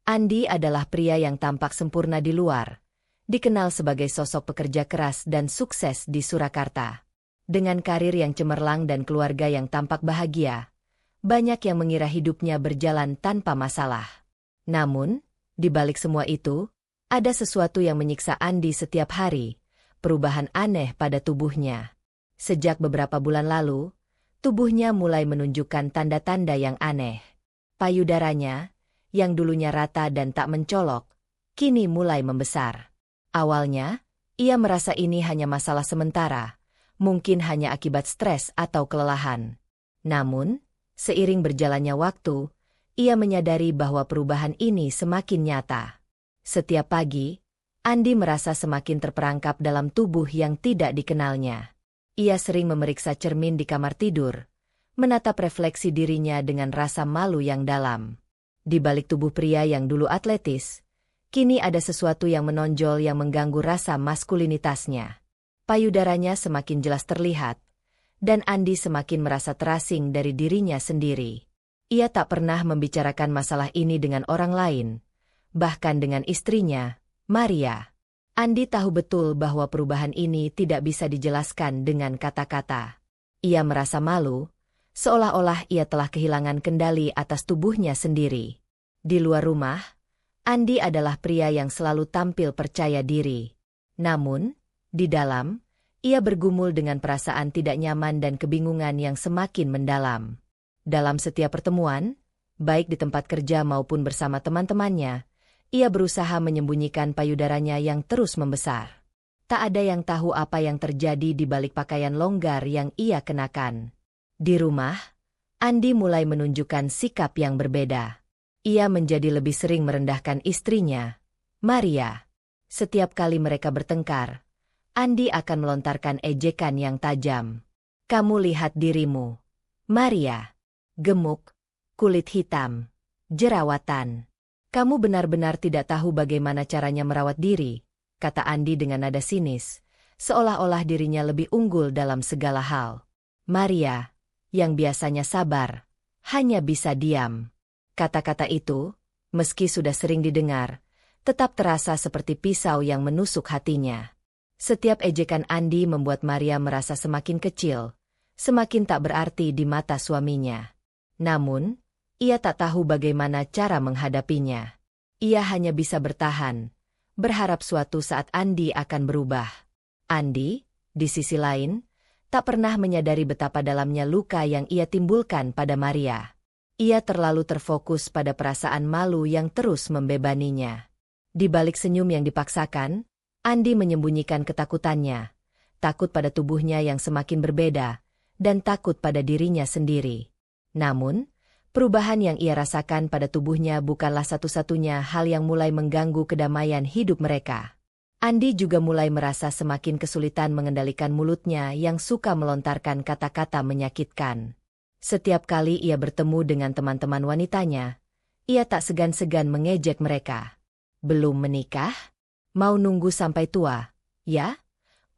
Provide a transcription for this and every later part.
Andi adalah pria yang tampak sempurna di luar, dikenal sebagai sosok pekerja keras dan sukses di Surakarta. Dengan karir yang cemerlang dan keluarga yang tampak bahagia, banyak yang mengira hidupnya berjalan tanpa masalah. Namun, di balik semua itu, ada sesuatu yang menyiksa Andi setiap hari, perubahan aneh pada tubuhnya. Sejak beberapa bulan lalu, tubuhnya mulai menunjukkan tanda-tanda yang aneh. Payudaranya, yang dulunya rata dan tak mencolok, kini mulai membesar. Awalnya, ia merasa ini hanya masalah sementara, mungkin hanya akibat stres atau kelelahan. Namun, seiring berjalannya waktu, ia menyadari bahwa perubahan ini semakin nyata. Setiap pagi, Andi merasa semakin terperangkap dalam tubuh yang tidak dikenalnya. Ia sering memeriksa cermin di kamar tidur, menatap refleksi dirinya dengan rasa malu yang dalam. Di balik tubuh pria yang dulu atletis, kini ada sesuatu yang menonjol yang mengganggu rasa maskulinitasnya. Payudaranya semakin jelas terlihat, dan Andi semakin merasa terasing dari dirinya sendiri. Ia tak pernah membicarakan masalah ini dengan orang lain, bahkan dengan istrinya, Maria. Andi tahu betul bahwa perubahan ini tidak bisa dijelaskan dengan kata-kata. Ia merasa malu, seolah-olah ia telah kehilangan kendali atas tubuhnya sendiri. Di luar rumah, Andi adalah pria yang selalu tampil percaya diri. Namun, di dalam, ia bergumul dengan perasaan tidak nyaman dan kebingungan yang semakin mendalam. Dalam setiap pertemuan, baik di tempat kerja maupun bersama teman-temannya, ia berusaha menyembunyikan payudaranya yang terus membesar. Tak ada yang tahu apa yang terjadi di balik pakaian longgar yang ia kenakan. Di rumah, Andi mulai menunjukkan sikap yang berbeda. Ia menjadi lebih sering merendahkan istrinya, Maria. Setiap kali mereka bertengkar, Andi akan melontarkan ejekan yang tajam. "Kamu lihat dirimu, Maria. Gemuk, kulit hitam, jerawatan. Kamu benar-benar tidak tahu bagaimana caranya merawat diri," kata Andi dengan nada sinis, seolah-olah dirinya lebih unggul dalam segala hal. Maria, yang biasanya sabar, hanya bisa diam. Kata-kata itu, meski sudah sering didengar, tetap terasa seperti pisau yang menusuk hatinya. Setiap ejekan Andi membuat Maria merasa semakin kecil, semakin tak berarti di mata suaminya. Namun, ia tak tahu bagaimana cara menghadapinya. Ia hanya bisa bertahan, berharap suatu saat Andi akan berubah. Andi, di sisi lain, tak pernah menyadari betapa dalamnya luka yang ia timbulkan pada Maria. Ia terlalu terfokus pada perasaan malu yang terus membebaninya. Di balik senyum yang dipaksakan, Andi menyembunyikan ketakutannya, takut pada tubuhnya yang semakin berbeda, dan takut pada dirinya sendiri. Namun, perubahan yang ia rasakan pada tubuhnya bukanlah satu-satunya hal yang mulai mengganggu kedamaian hidup mereka. Andi juga mulai merasa semakin kesulitan mengendalikan mulutnya yang suka melontarkan kata-kata menyakitkan. Setiap kali ia bertemu dengan teman-teman wanitanya, ia tak segan-segan mengejek mereka. "Belum menikah? Mau nunggu sampai tua, ya?"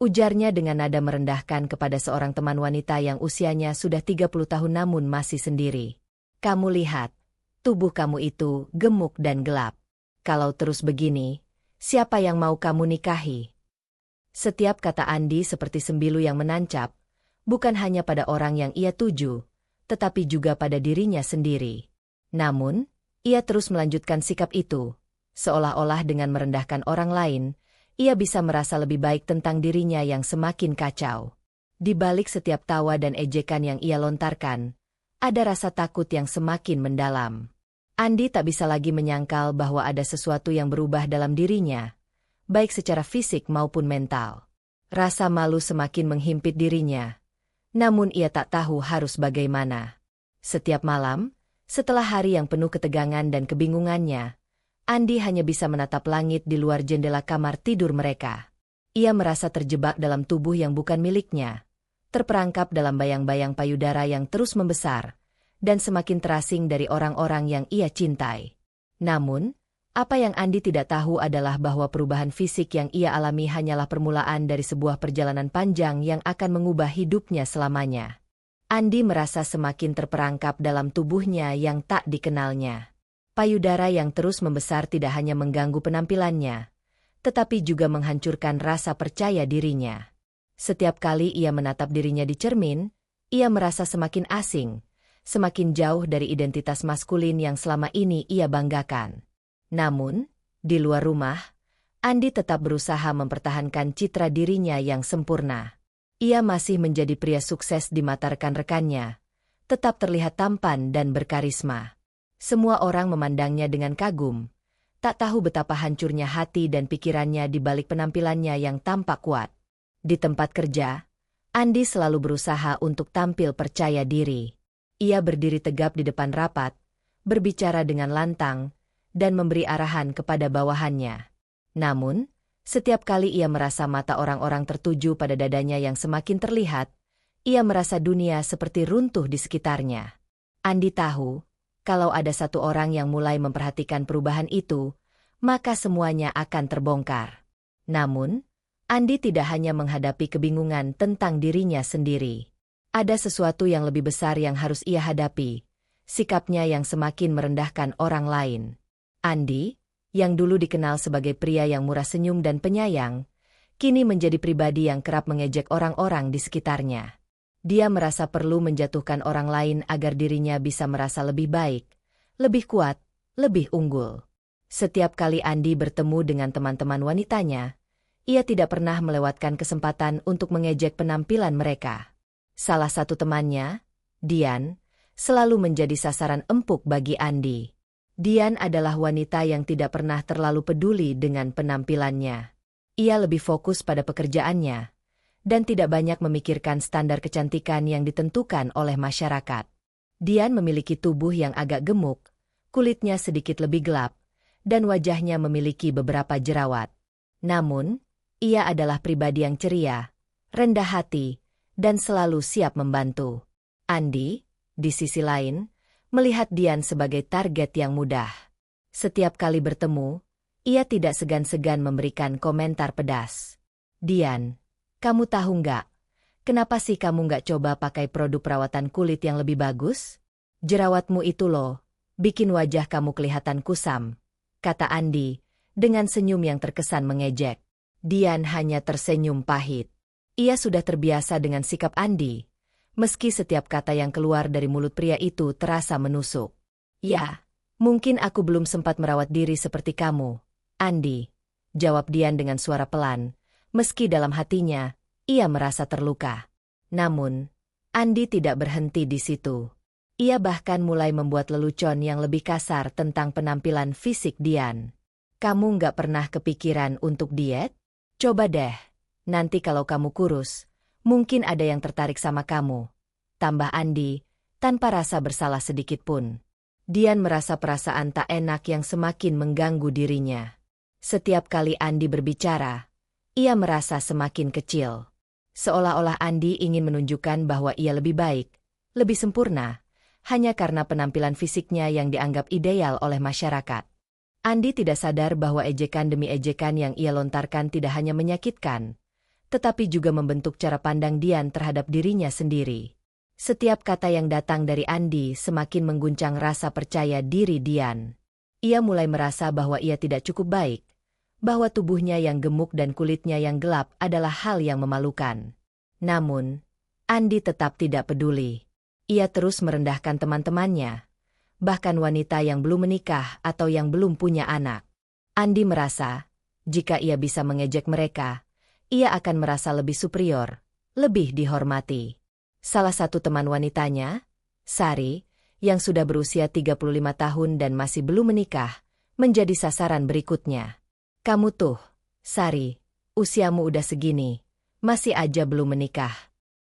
ujarnya dengan nada merendahkan kepada seorang teman wanita yang usianya sudah 30 tahun namun masih sendiri. "Kamu lihat, tubuh kamu itu gemuk dan gelap. Kalau terus begini, siapa yang mau kamu nikahi?" Setiap kata Andi seperti sembilu yang menancap, bukan hanya pada orang yang ia tuju, tetapi juga pada dirinya sendiri. Namun, ia terus melanjutkan sikap itu, seolah-olah dengan merendahkan orang lain, ia bisa merasa lebih baik tentang dirinya yang semakin kacau. Di balik setiap tawa dan ejekan yang ia lontarkan, ada rasa takut yang semakin mendalam. Andi tak bisa lagi menyangkal bahwa ada sesuatu yang berubah dalam dirinya, baik secara fisik maupun mental. Rasa malu semakin menghimpit dirinya, namun ia tak tahu harus bagaimana. Setiap malam, setelah hari yang penuh ketegangan dan kebingungannya, Andi hanya bisa menatap langit di luar jendela kamar tidur mereka. Ia merasa terjebak dalam tubuh yang bukan miliknya, terperangkap dalam bayang-bayang payudara yang terus membesar, dan semakin terasing dari orang-orang yang ia cintai. Namun, apa yang Andi tidak tahu adalah bahwa perubahan fisik yang ia alami hanyalah permulaan dari sebuah perjalanan panjang yang akan mengubah hidupnya selamanya. Andi merasa semakin terperangkap dalam tubuhnya yang tak dikenalnya. Payudara yang terus membesar tidak hanya mengganggu penampilannya, tetapi juga menghancurkan rasa percaya dirinya. Setiap kali ia menatap dirinya di cermin, ia merasa semakin asing, semakin jauh dari identitas maskulin yang selama ini ia banggakan. Namun, di luar rumah, Andi tetap berusaha mempertahankan citra dirinya yang sempurna. Ia masih menjadi pria sukses di mata rekan-rekannya, tetap terlihat tampan dan berkarisma. Semua orang memandangnya dengan kagum, tak tahu betapa hancurnya hati dan pikirannya di balik penampilannya yang tampak kuat. Di tempat kerja, Andi selalu berusaha untuk tampil percaya diri. Ia berdiri tegap di depan rapat, berbicara dengan lantang, dan memberi arahan kepada bawahannya. Namun, setiap kali ia merasa mata orang-orang tertuju pada dadanya yang semakin terlihat, ia merasa dunia seperti runtuh di sekitarnya. Andi tahu, kalau ada satu orang yang mulai memperhatikan perubahan itu, maka semuanya akan terbongkar. Namun, Andi tidak hanya menghadapi kebingungan tentang dirinya sendiri. Ada sesuatu yang lebih besar yang harus ia hadapi, sikapnya yang semakin merendahkan orang lain. Andi, yang dulu dikenal sebagai pria yang murah senyum dan penyayang, kini menjadi pribadi yang kerap mengejek orang-orang di sekitarnya. Dia merasa perlu menjatuhkan orang lain agar dirinya bisa merasa lebih baik, lebih kuat, lebih unggul. Setiap kali Andi bertemu dengan teman-teman wanitanya, ia tidak pernah melewatkan kesempatan untuk mengejek penampilan mereka. Salah satu temannya, Dian, selalu menjadi sasaran empuk bagi Andi. Dian adalah wanita yang tidak pernah terlalu peduli dengan penampilannya. Ia lebih fokus pada pekerjaannya, dan tidak banyak memikirkan standar kecantikan yang ditentukan oleh masyarakat. Dian memiliki tubuh yang agak gemuk, kulitnya sedikit lebih gelap, dan wajahnya memiliki beberapa jerawat. Namun, ia adalah pribadi yang ceria, rendah hati, dan selalu siap membantu. Andi, di sisi lain, melihat Dian sebagai target yang mudah. Setiap kali bertemu, ia tidak segan-segan memberikan komentar pedas. Dian, kamu tahu nggak, kenapa sih kamu nggak coba pakai produk perawatan kulit yang lebih bagus? Jerawatmu itu loh, bikin wajah kamu kelihatan kusam, kata Andi, dengan senyum yang terkesan mengejek. Dian hanya tersenyum pahit. Ia sudah terbiasa dengan sikap Andi, meski setiap kata yang keluar dari mulut pria itu terasa menusuk. Ya, mungkin aku belum sempat merawat diri seperti kamu, Andi, jawab Dian dengan suara pelan, meski dalam hatinya, ia merasa terluka. Namun, Andi tidak berhenti di situ. Ia bahkan mulai membuat lelucon yang lebih kasar tentang penampilan fisik Dian. Kamu nggak pernah kepikiran untuk diet? Coba deh, nanti kalau kamu kurus, mungkin ada yang tertarik sama kamu, tambah Andi, tanpa rasa bersalah sedikit pun. Dian merasa perasaan tak enak yang semakin mengganggu dirinya. Setiap kali Andi berbicara, ia merasa semakin kecil. Seolah-olah Andi ingin menunjukkan bahwa ia lebih baik, lebih sempurna, hanya karena penampilan fisiknya yang dianggap ideal oleh masyarakat. Andi tidak sadar bahwa ejekan demi ejekan yang ia lontarkan tidak hanya menyakitkan, tetapi juga membentuk cara pandang Dian terhadap dirinya sendiri. Setiap kata yang datang dari Andi semakin mengguncang rasa percaya diri Dian. Ia mulai merasa bahwa ia tidak cukup baik, bahwa tubuhnya yang gemuk dan kulitnya yang gelap adalah hal yang memalukan. Namun, Andi tetap tidak peduli. Ia terus merendahkan teman-temannya, bahkan wanita yang belum menikah atau yang belum punya anak. Andi merasa, jika ia bisa mengejek mereka, ia akan merasa lebih superior, lebih dihormati. Salah satu teman wanitanya, Sari, yang sudah berusia 35 tahun dan masih belum menikah, menjadi sasaran berikutnya. Kamu tuh, Sari, usiamu udah segini, masih aja belum menikah.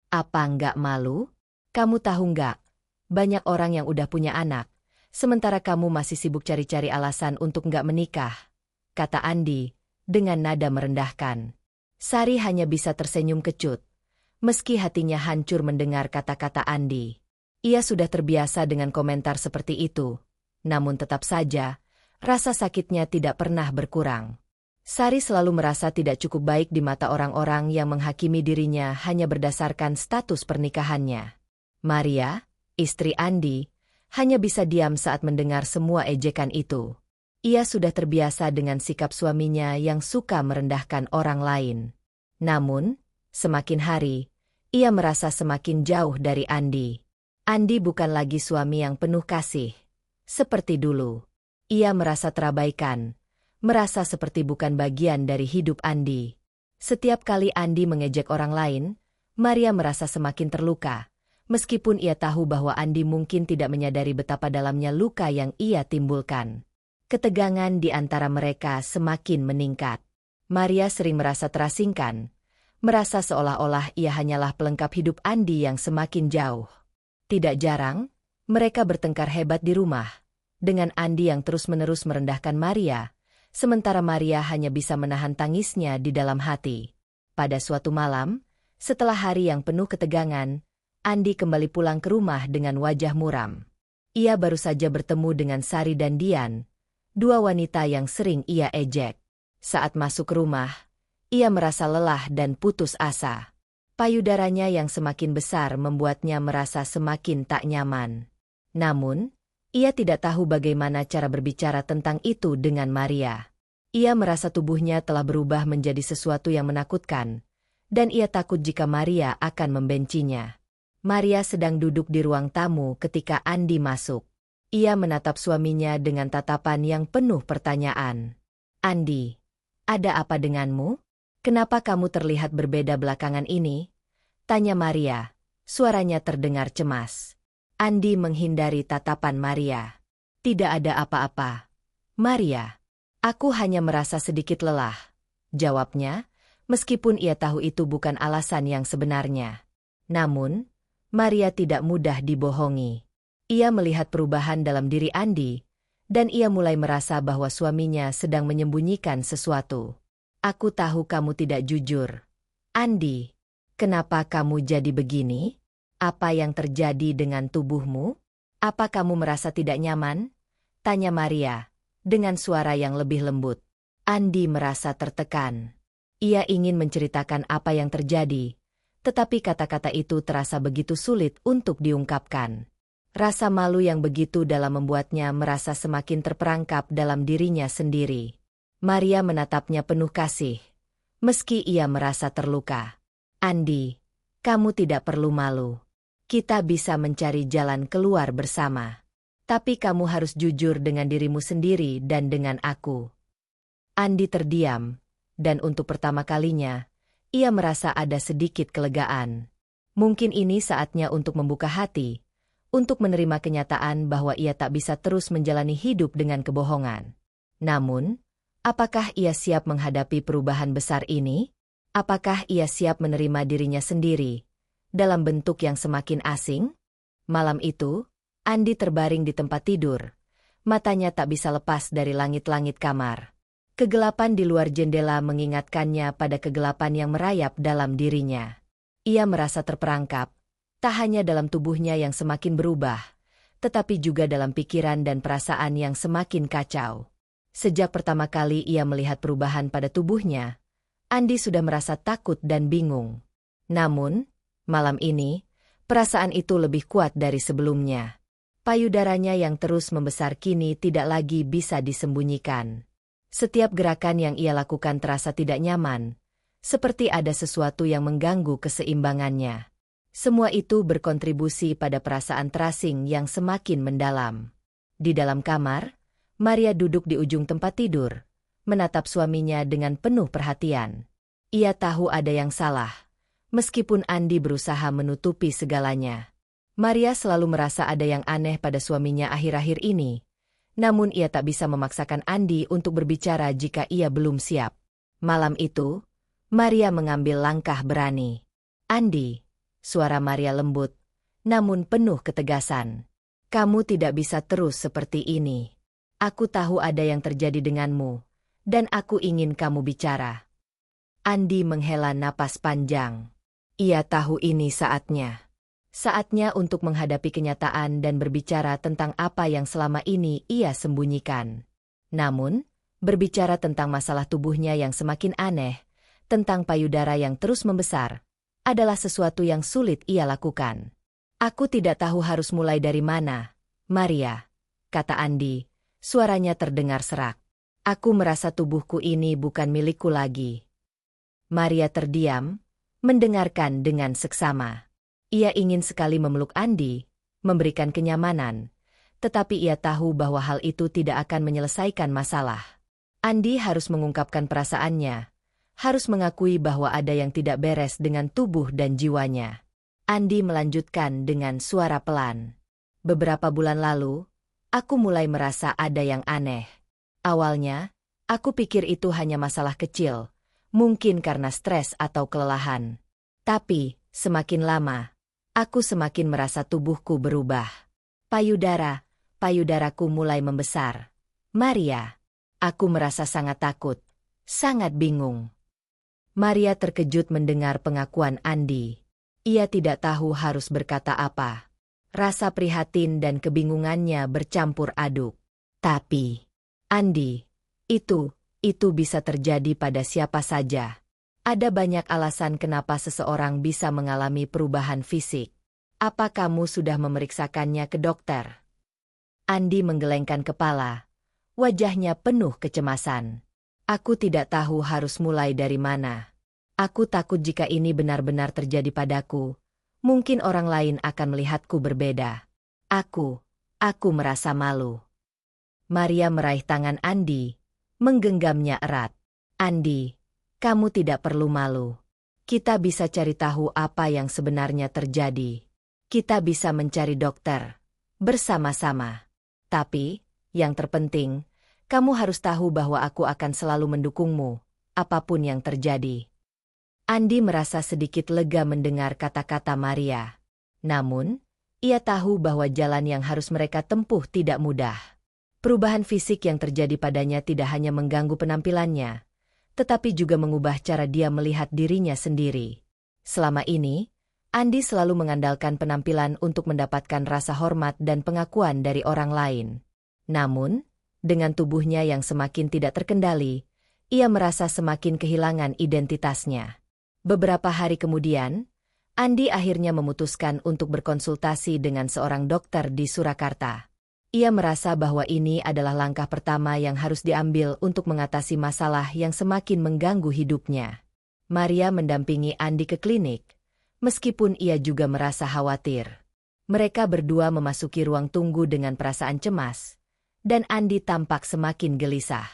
Apa nggak malu? Kamu tahu nggak, banyak orang yang udah punya anak, sementara kamu masih sibuk cari-cari alasan untuk nggak menikah, kata Andi, dengan nada merendahkan. Sari hanya bisa tersenyum kecut, meski hatinya hancur mendengar kata-kata Andi. Ia sudah terbiasa dengan komentar seperti itu, namun tetap saja, rasa sakitnya tidak pernah berkurang. Sari selalu merasa tidak cukup baik di mata orang-orang yang menghakimi dirinya hanya berdasarkan status pernikahannya. Maria, istri Andi, hanya bisa diam saat mendengar semua ejekan itu. Ia sudah terbiasa dengan sikap suaminya yang suka merendahkan orang lain. Namun, semakin hari, ia merasa semakin jauh dari Andi. Andi bukan lagi suami yang penuh kasih. Seperti dulu. Ia merasa terabaikan, merasa seperti bukan bagian dari hidup Andi. Setiap kali Andi mengejek orang lain, Maria merasa semakin terluka, meskipun ia tahu bahwa Andi mungkin tidak menyadari betapa dalamnya luka yang ia timbulkan. Ketegangan di antara mereka semakin meningkat. Maria sering merasa terasingkan, merasa seolah-olah ia hanyalah pelengkap hidup Andi yang semakin jauh. Tidak jarang, mereka bertengkar hebat di rumah, dengan Andi yang terus-menerus merendahkan Maria, sementara Maria hanya bisa menahan tangisnya di dalam hati. Pada suatu malam, setelah hari yang penuh ketegangan, Andi kembali pulang ke rumah dengan wajah muram. Ia baru saja bertemu dengan Sari dan Dian, dua wanita yang sering ia ejek. Saat masuk rumah, ia merasa lelah dan putus asa. Payudaranya yang semakin besar membuatnya merasa semakin tak nyaman. Namun, ia tidak tahu bagaimana cara berbicara tentang itu dengan Maria. Ia merasa tubuhnya telah berubah menjadi sesuatu yang menakutkan, dan ia takut jika Maria akan membencinya. Maria sedang duduk di ruang tamu ketika Andi masuk. Ia menatap suaminya dengan tatapan yang penuh pertanyaan. "Andi, ada apa denganmu? Kenapa kamu terlihat berbeda belakangan ini?" tanya Maria. Suaranya terdengar cemas. Andi menghindari tatapan Maria. "Tidak ada apa-apa, Maria. Aku hanya merasa sedikit lelah," jawabnya, meskipun ia tahu itu bukan alasan yang sebenarnya. Namun, Maria tidak mudah dibohongi. Ia melihat perubahan dalam diri Andi, dan ia mulai merasa bahwa suaminya sedang menyembunyikan sesuatu. "Aku tahu kamu tidak jujur. Andi, kenapa kamu jadi begini? Apa yang terjadi dengan tubuhmu? Apa kamu merasa tidak nyaman?" tanya Maria, dengan suara yang lebih lembut. Andi merasa tertekan. Ia ingin menceritakan apa yang terjadi, tetapi kata-kata itu terasa begitu sulit untuk diungkapkan. Rasa malu yang begitu dalam membuatnya merasa semakin terperangkap dalam dirinya sendiri. Maria menatapnya penuh kasih, meski ia merasa terluka. "Andi, kamu tidak perlu malu. Kita bisa mencari jalan keluar bersama. Tapi kamu harus jujur dengan dirimu sendiri dan dengan aku." Andi terdiam, dan untuk pertama kalinya, ia merasa ada sedikit kelegaan. Mungkin ini saatnya untuk membuka hati, untuk menerima kenyataan bahwa ia tak bisa terus menjalani hidup dengan kebohongan. Namun, apakah ia siap menghadapi perubahan besar ini? Apakah ia siap menerima dirinya sendiri dalam bentuk yang semakin asing? Malam itu, Andi terbaring di tempat tidur. Matanya tak bisa lepas dari langit-langit kamar. Kegelapan di luar jendela mengingatkannya pada kegelapan yang merayap dalam dirinya. Ia merasa terperangkap, tak hanya dalam tubuhnya yang semakin berubah, tetapi juga dalam pikiran dan perasaan yang semakin kacau. Sejak pertama kali ia melihat perubahan pada tubuhnya, Andi sudah merasa takut dan bingung. Namun, malam ini, perasaan itu lebih kuat dari sebelumnya. Payudaranya yang terus membesar kini tidak lagi bisa disembunyikan. Setiap gerakan yang ia lakukan terasa tidak nyaman, seperti ada sesuatu yang mengganggu keseimbangannya. Semua itu berkontribusi pada perasaan terasing yang semakin mendalam. Di dalam kamar, Maria duduk di ujung tempat tidur, menatap suaminya dengan penuh perhatian. Ia tahu ada yang salah, meskipun Andi berusaha menutupi segalanya. Maria selalu merasa ada yang aneh pada suaminya akhir-akhir ini, namun ia tak bisa memaksakan Andi untuk berbicara jika ia belum siap. Malam itu, Maria mengambil langkah berani. "Andi," suara Maria lembut, namun penuh ketegasan. "Kamu tidak bisa terus seperti ini. Aku tahu ada yang terjadi denganmu, dan aku ingin kamu bicara." Andi menghela napas panjang. Ia tahu ini saatnya. Saatnya untuk menghadapi kenyataan dan berbicara tentang apa yang selama ini ia sembunyikan. Namun, berbicara tentang masalah tubuhnya yang semakin aneh, tentang payudara yang terus membesar, adalah sesuatu yang sulit ia lakukan. "Aku tidak tahu harus mulai dari mana," Maria, kata Andi, suaranya terdengar serak. Aku merasa tubuhku ini bukan milikku lagi. Maria terdiam, mendengarkan dengan seksama. Ia ingin sekali memeluk Andi, memberikan kenyamanan, tetapi ia tahu bahwa hal itu tidak akan menyelesaikan masalah. Andi harus mengungkapkan perasaannya, harus mengakui bahwa ada yang tidak beres dengan tubuh dan jiwanya. Andi melanjutkan dengan suara pelan. Beberapa bulan lalu, aku mulai merasa ada yang aneh. Awalnya, aku pikir itu hanya masalah kecil, mungkin karena stres atau kelelahan. Tapi, semakin lama, aku semakin merasa tubuhku berubah. Payudaraku mulai membesar. Maria, aku merasa sangat takut, sangat bingung. Maria terkejut mendengar pengakuan Andi. Ia tidak tahu harus berkata apa. Rasa prihatin dan kebingungannya bercampur aduk. Tapi, Andi, itu bisa terjadi pada siapa saja. Ada banyak alasan kenapa seseorang bisa mengalami perubahan fisik. Apa kamu sudah memeriksakannya ke dokter? Andi menggelengkan kepala. Wajahnya penuh kecemasan. Aku tidak tahu harus mulai dari mana. Aku takut jika ini benar-benar terjadi padaku. Mungkin orang lain akan melihatku berbeda. Aku merasa malu. Maria meraih tangan Andi, menggenggamnya erat. Andi, kamu tidak perlu malu. Kita bisa cari tahu apa yang sebenarnya terjadi. Kita bisa mencari dokter bersama-sama. Tapi, yang terpenting, kamu harus tahu bahwa aku akan selalu mendukungmu, apapun yang terjadi. Andi merasa sedikit lega mendengar kata-kata Maria. Namun, ia tahu bahwa jalan yang harus mereka tempuh tidak mudah. Perubahan fisik yang terjadi padanya tidak hanya mengganggu penampilannya, tetapi juga mengubah cara dia melihat dirinya sendiri. Selama ini, Andi selalu mengandalkan penampilan untuk mendapatkan rasa hormat dan pengakuan dari orang lain. Namun, dengan tubuhnya yang semakin tidak terkendali, ia merasa semakin kehilangan identitasnya. Beberapa hari kemudian, Andi akhirnya memutuskan untuk berkonsultasi dengan seorang dokter di Surakarta. Ia merasa bahwa ini adalah langkah pertama yang harus diambil untuk mengatasi masalah yang semakin mengganggu hidupnya. Maria mendampingi Andi ke klinik, meskipun ia juga merasa khawatir. Mereka berdua memasuki ruang tunggu dengan perasaan cemas, dan Andi tampak semakin gelisah.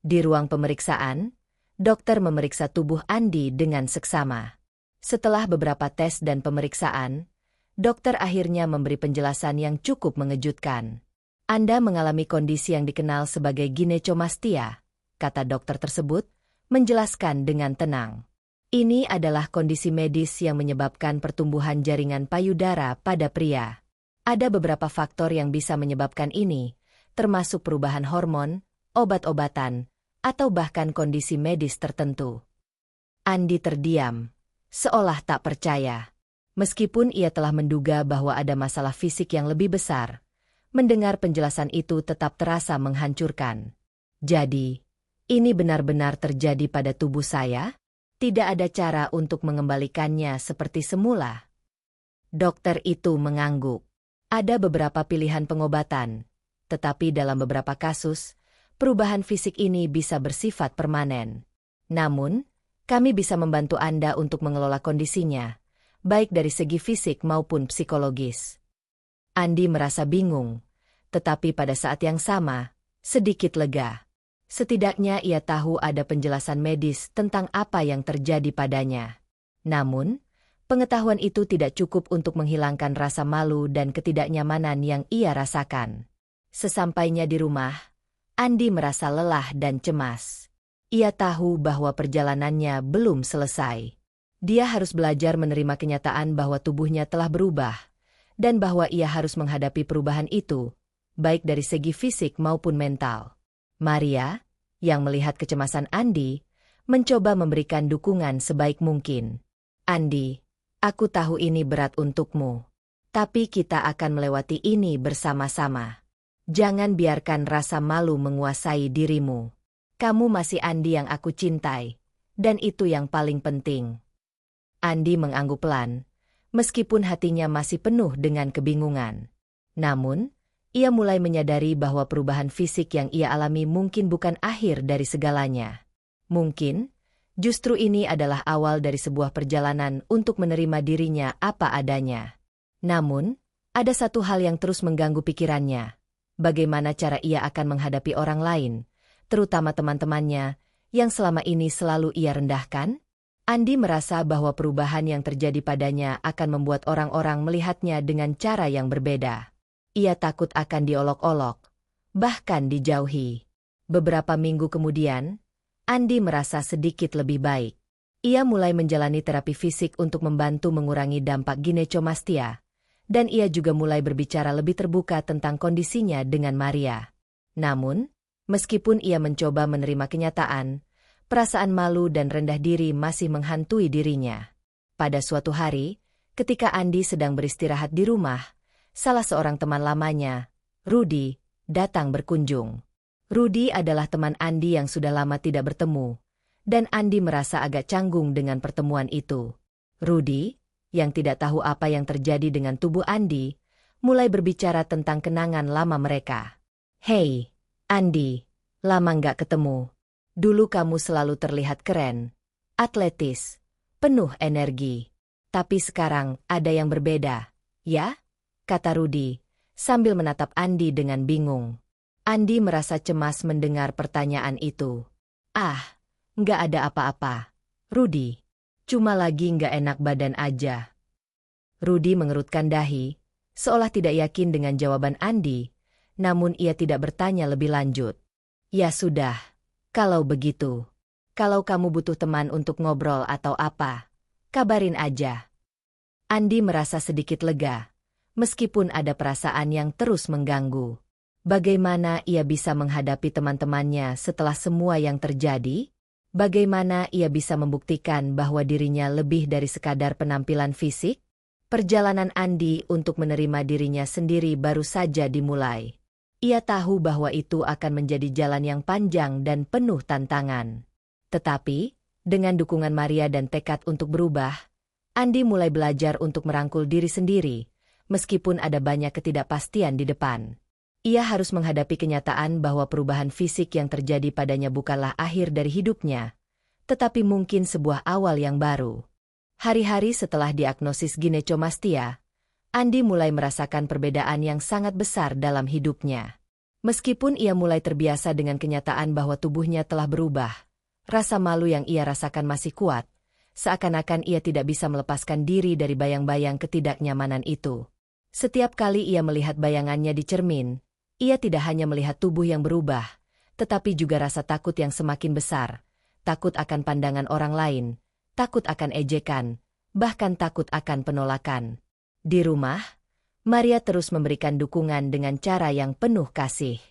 Di ruang pemeriksaan, dokter memeriksa tubuh Andi dengan seksama. Setelah beberapa tes dan pemeriksaan, dokter akhirnya memberi penjelasan yang cukup mengejutkan. Anda mengalami kondisi yang dikenal sebagai ginecomastia, kata dokter tersebut, menjelaskan dengan tenang. Ini adalah kondisi medis yang menyebabkan pertumbuhan jaringan payudara pada pria. Ada beberapa faktor yang bisa menyebabkan ini, termasuk perubahan hormon, obat-obatan, atau bahkan kondisi medis tertentu. Andi terdiam, seolah tak percaya. Meskipun ia telah menduga bahwa ada masalah fisik yang lebih besar, mendengar penjelasan itu tetap terasa menghancurkan. Jadi, ini benar-benar terjadi pada tubuh saya? Tidak ada cara untuk mengembalikannya seperti semula. Dokter itu mengangguk. Ada beberapa pilihan pengobatan, tetapi dalam beberapa kasus, perubahan fisik ini bisa bersifat permanen. Namun, kami bisa membantu Anda untuk mengelola kondisinya, baik dari segi fisik maupun psikologis. Andi merasa bingung, tetapi pada saat yang sama, sedikit lega. Setidaknya ia tahu ada penjelasan medis tentang apa yang terjadi padanya. Namun, pengetahuan itu tidak cukup untuk menghilangkan rasa malu dan ketidaknyamanan yang ia rasakan. Sesampainya di rumah, Andi merasa lelah dan cemas. Ia tahu bahwa perjalanannya belum selesai. Dia harus belajar menerima kenyataan bahwa tubuhnya telah berubah, dan bahwa ia harus menghadapi perubahan itu, baik dari segi fisik maupun mental. Maria, yang melihat kecemasan Andi, mencoba memberikan dukungan sebaik mungkin. Andi, aku tahu ini berat untukmu, tapi kita akan melewati ini bersama-sama. Jangan biarkan rasa malu menguasai dirimu. Kamu masih Andi yang aku cintai, dan itu yang paling penting. Andi mengangguk pelan, meskipun hatinya masih penuh dengan kebingungan. Namun, ia mulai menyadari bahwa perubahan fisik yang ia alami mungkin bukan akhir dari segalanya. Mungkin, justru ini adalah awal dari sebuah perjalanan untuk menerima dirinya apa adanya. Namun, ada satu hal yang terus mengganggu pikirannya. Bagaimana cara ia akan menghadapi orang lain, terutama teman-temannya, yang selama ini selalu ia rendahkan? Andi merasa bahwa perubahan yang terjadi padanya akan membuat orang-orang melihatnya dengan cara yang berbeda. Ia takut akan diolok-olok, bahkan dijauhi. Beberapa minggu kemudian, Andi merasa sedikit lebih baik. Ia mulai menjalani terapi fisik untuk membantu mengurangi dampak ginecomastia, dan ia juga mulai berbicara lebih terbuka tentang kondisinya dengan Maria. Namun, meskipun ia mencoba menerima kenyataan, perasaan malu dan rendah diri masih menghantui dirinya. Pada suatu hari, ketika Andi sedang beristirahat di rumah, salah seorang teman lamanya, Rudy, datang berkunjung. Rudy adalah teman Andi yang sudah lama tidak bertemu, dan Andi merasa agak canggung dengan pertemuan itu. Rudy, yang tidak tahu apa yang terjadi dengan tubuh Andi, mulai berbicara tentang kenangan lama mereka. "Hei, Andi, lama nggak ketemu. Dulu kamu selalu terlihat keren, atletis, penuh energi. Tapi sekarang ada yang berbeda, ya?" kata Rudy, sambil menatap Andi dengan bingung. Andi merasa cemas mendengar pertanyaan itu. "Ah, nggak ada apa-apa, Rudy. Cuma lagi nggak enak badan aja." Rudy mengerutkan dahi, seolah tidak yakin dengan jawaban Andi, namun ia tidak bertanya lebih lanjut. "Ya sudah, kalau begitu. Kalau kamu butuh teman untuk ngobrol atau apa, kabarin aja." Andi merasa sedikit lega, meskipun ada perasaan yang terus mengganggu. Bagaimana ia bisa menghadapi teman-temannya setelah semua yang terjadi? Bagaimana ia bisa membuktikan bahwa dirinya lebih dari sekadar penampilan fisik? Perjalanan Andi untuk menerima dirinya sendiri baru saja dimulai. Ia tahu bahwa itu akan menjadi jalan yang panjang dan penuh tantangan. Tetapi, dengan dukungan Maria dan tekad untuk berubah, Andi mulai belajar untuk merangkul diri sendiri, meskipun ada banyak ketidakpastian di depan. Ia harus menghadapi kenyataan bahwa perubahan fisik yang terjadi padanya bukanlah akhir dari hidupnya, tetapi mungkin sebuah awal yang baru. Hari-hari setelah diagnosis ginecomastia, Andi mulai merasakan perbedaan yang sangat besar dalam hidupnya. Meskipun ia mulai terbiasa dengan kenyataan bahwa tubuhnya telah berubah, rasa malu yang ia rasakan masih kuat, seakan-akan ia tidak bisa melepaskan diri dari bayang-bayang ketidaknyamanan itu. Setiap kali ia melihat bayangannya di cermin, ia tidak hanya melihat tubuh yang berubah, tetapi juga rasa takut yang semakin besar, takut akan pandangan orang lain, takut akan ejekan, bahkan takut akan penolakan. Di rumah, Maria terus memberikan dukungan dengan cara yang penuh kasih.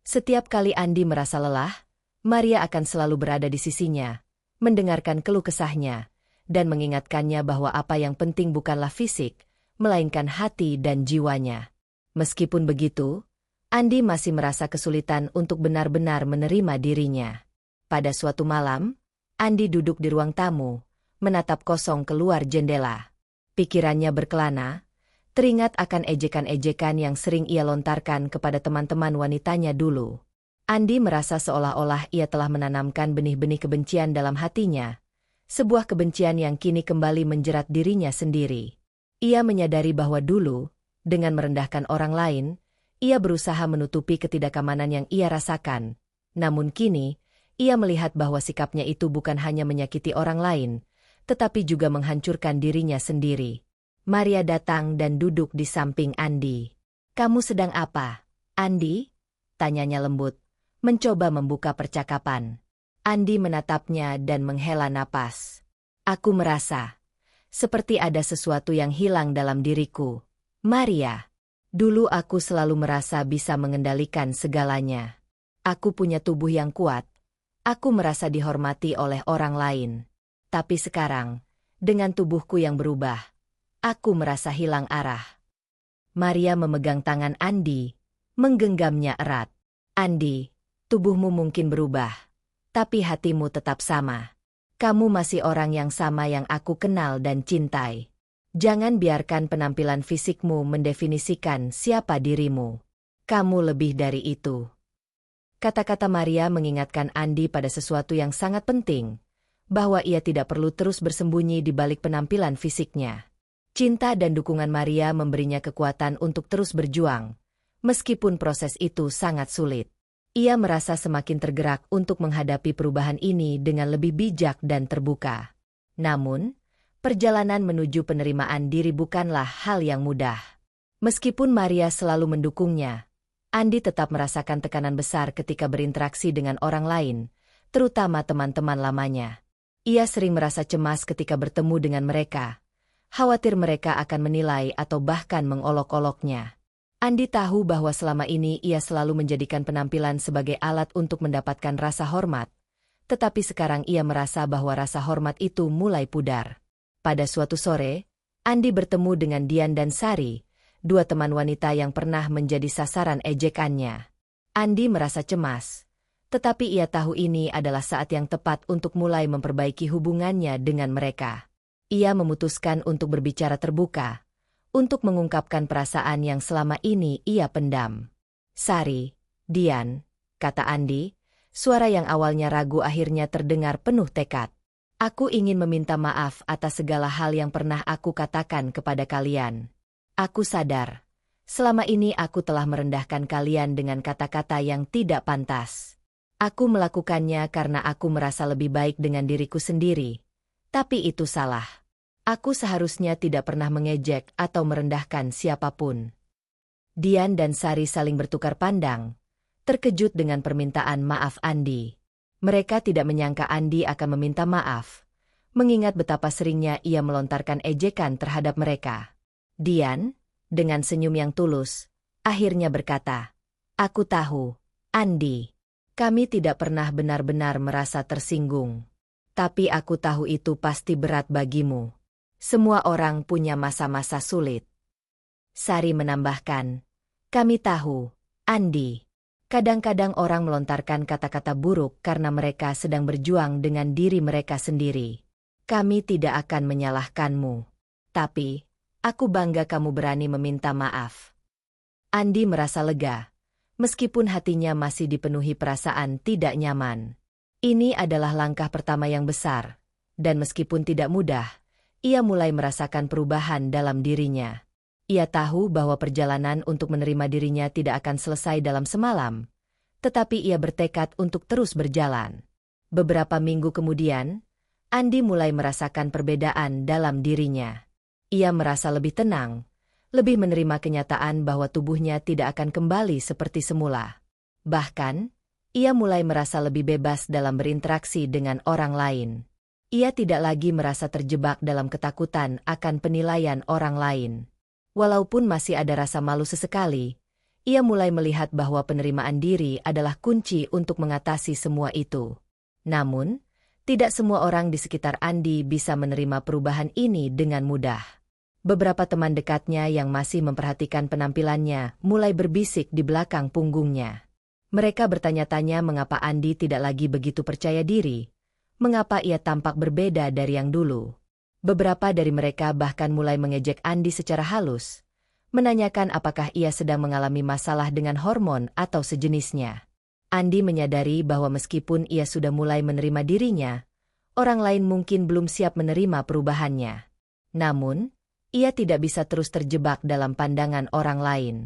Setiap kali Andi merasa lelah, Maria akan selalu berada di sisinya, mendengarkan keluh kesahnya, dan mengingatkannya bahwa apa yang penting bukanlah fisik, melainkan hati dan jiwanya. Meskipun begitu, Andi masih merasa kesulitan untuk benar-benar menerima dirinya. Pada suatu malam, Andi duduk di ruang tamu, menatap kosong keluar jendela. Pikirannya berkelana, teringat akan ejekan-ejekan yang sering ia lontarkan kepada teman-teman wanitanya dulu. Andi merasa seolah-olah ia telah menanamkan benih-benih kebencian dalam hatinya, sebuah kebencian yang kini kembali menjerat dirinya sendiri. Ia menyadari bahwa dulu, dengan merendahkan orang lain, ia berusaha menutupi ketidakamanan yang ia rasakan. Namun kini, ia melihat bahwa sikapnya itu bukan hanya menyakiti orang lain, tetapi juga menghancurkan dirinya sendiri. Maria datang dan duduk di samping Andi. "Kamu sedang apa, Andi?" tanyanya lembut, mencoba membuka percakapan. Andi menatapnya dan menghela napas. "Aku merasa seperti ada sesuatu yang hilang dalam diriku, Maria. Dulu aku selalu merasa bisa mengendalikan segalanya. Aku punya tubuh yang kuat. Aku merasa dihormati oleh orang lain. Tapi sekarang, dengan tubuhku yang berubah, aku merasa hilang arah." Maria memegang tangan Andi, menggenggamnya erat. "Andi, tubuhmu mungkin berubah, tapi hatimu tetap sama. Kamu masih orang yang sama yang aku kenal dan cintai. Jangan biarkan penampilan fisikmu mendefinisikan siapa dirimu." Kamu lebih dari itu. Kata-kata Maria mengingatkan Andi pada sesuatu yang sangat penting, bahwa ia tidak perlu terus bersembunyi di balik penampilan fisiknya. Cinta dan dukungan Maria memberinya kekuatan untuk terus berjuang, meskipun proses itu sangat sulit. Ia merasa semakin tergerak untuk menghadapi perubahan ini dengan lebih bijak dan terbuka. Namun, perjalanan menuju penerimaan diri bukanlah hal yang mudah. Meskipun Maria selalu mendukungnya, Andi tetap merasakan tekanan besar ketika berinteraksi dengan orang lain, terutama teman-teman lamanya. Ia sering merasa cemas ketika bertemu dengan mereka, khawatir mereka akan menilai atau bahkan mengolok-oloknya. Andi tahu bahwa selama ini ia selalu menjadikan penampilan sebagai alat untuk mendapatkan rasa hormat, tetapi sekarang ia merasa bahwa rasa hormat itu mulai pudar. Pada suatu sore, Andi bertemu dengan Dian dan Sari, dua teman wanita yang pernah menjadi sasaran ejekannya. Andi merasa cemas, tetapi ia tahu ini adalah saat yang tepat untuk mulai memperbaiki hubungannya dengan mereka. Ia memutuskan untuk berbicara terbuka, untuk mengungkapkan perasaan yang selama ini ia pendam. Sari, Dian, kata Andi, suara yang awalnya ragu akhirnya terdengar penuh tekad. Aku ingin meminta maaf atas segala hal yang pernah aku katakan kepada kalian. Aku sadar, selama ini aku telah merendahkan kalian dengan kata-kata yang tidak pantas. Aku melakukannya karena aku merasa lebih baik dengan diriku sendiri. Tapi itu salah. Aku seharusnya tidak pernah mengejek atau merendahkan siapapun. Dian dan Sari saling bertukar pandang, terkejut dengan permintaan maaf Andi. Mereka tidak menyangka Andi akan meminta maaf, mengingat betapa seringnya ia melontarkan ejekan terhadap mereka. Dian, dengan senyum yang tulus, akhirnya berkata, "Aku tahu, Andi, kami tidak pernah benar-benar merasa tersinggung. Tapi aku tahu itu pasti berat bagimu. Semua orang punya masa-masa sulit." Sari menambahkan, "Kami tahu, Andi. Kadang-kadang orang melontarkan kata-kata buruk karena mereka sedang berjuang dengan diri mereka sendiri. Kami tidak akan menyalahkanmu. Tapi, aku bangga kamu berani meminta maaf." Andi merasa lega, meskipun hatinya masih dipenuhi perasaan tidak nyaman. Ini adalah langkah pertama yang besar, dan meskipun tidak mudah, ia mulai merasakan perubahan dalam dirinya. Ia tahu bahwa perjalanan untuk menerima dirinya tidak akan selesai dalam semalam, tetapi ia bertekad untuk terus berjalan. Beberapa minggu kemudian, Andi mulai merasakan perbedaan dalam dirinya. Ia merasa lebih tenang, lebih menerima kenyataan bahwa tubuhnya tidak akan kembali seperti semula. Bahkan, ia mulai merasa lebih bebas dalam berinteraksi dengan orang lain. Ia tidak lagi merasa terjebak dalam ketakutan akan penilaian orang lain. Walaupun masih ada rasa malu sesekali, ia mulai melihat bahwa penerimaan diri adalah kunci untuk mengatasi semua itu. Namun, tidak semua orang di sekitar Andi bisa menerima perubahan ini dengan mudah. Beberapa teman dekatnya yang masih memperhatikan penampilannya mulai berbisik di belakang punggungnya. Mereka bertanya-tanya mengapa Andi tidak lagi begitu percaya diri, mengapa ia tampak berbeda dari yang dulu. Beberapa dari mereka bahkan mulai mengejek Andi secara halus, menanyakan apakah ia sedang mengalami masalah dengan hormon atau sejenisnya. Andi menyadari bahwa meskipun ia sudah mulai menerima dirinya, orang lain mungkin belum siap menerima perubahannya. Namun, ia tidak bisa terus terjebak dalam pandangan orang lain.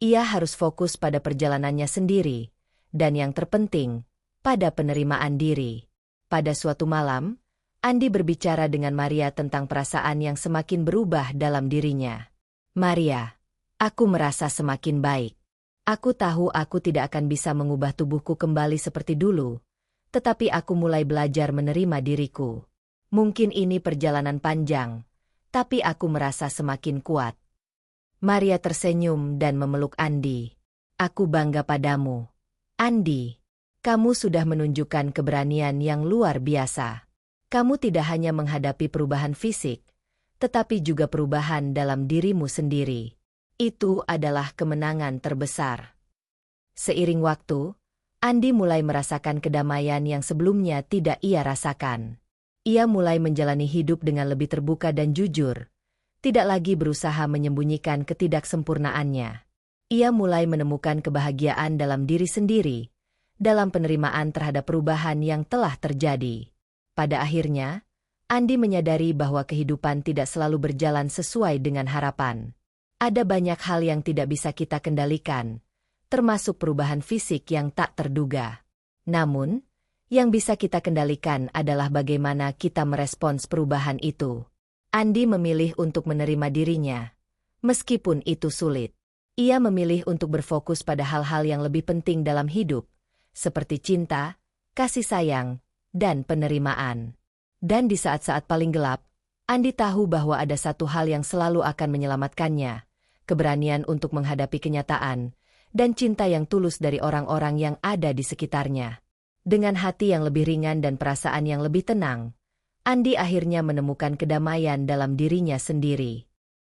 Ia harus fokus pada perjalanannya sendiri, dan yang terpenting, pada penerimaan diri. Pada suatu malam, Andi berbicara dengan Maria tentang perasaan yang semakin berubah dalam dirinya. "Maria, aku merasa semakin baik. Aku tahu aku tidak akan bisa mengubah tubuhku kembali seperti dulu, tetapi aku mulai belajar menerima diriku. Mungkin ini perjalanan panjang, tapi aku merasa semakin kuat." Maria tersenyum dan memeluk Andi. "Aku bangga padamu, Andi. Kamu sudah menunjukkan keberanian yang luar biasa. Kamu tidak hanya menghadapi perubahan fisik, tetapi juga perubahan dalam dirimu sendiri. Itu adalah kemenangan terbesar." Seiring waktu, Andi mulai merasakan kedamaian yang sebelumnya tidak ia rasakan. Ia mulai menjalani hidup dengan lebih terbuka dan jujur, tidak lagi berusaha menyembunyikan ketidaksempurnaannya. Ia mulai menemukan kebahagiaan dalam diri sendiri, dalam penerimaan terhadap perubahan yang telah terjadi. Pada akhirnya, Andi menyadari bahwa kehidupan tidak selalu berjalan sesuai dengan harapan. Ada banyak hal yang tidak bisa kita kendalikan, termasuk perubahan fisik yang tak terduga. Namun, yang bisa kita kendalikan adalah bagaimana kita merespons perubahan itu. Andi memilih untuk menerima dirinya, meskipun itu sulit. Ia memilih untuk berfokus pada hal-hal yang lebih penting dalam hidup, seperti cinta, kasih sayang, dan penerimaan. Dan di saat-saat paling gelap, Andi tahu bahwa ada satu hal yang selalu akan menyelamatkannya, keberanian untuk menghadapi kenyataan, dan cinta yang tulus dari orang-orang yang ada di sekitarnya. Dengan hati yang lebih ringan dan perasaan yang lebih tenang, Andi akhirnya menemukan kedamaian dalam dirinya sendiri.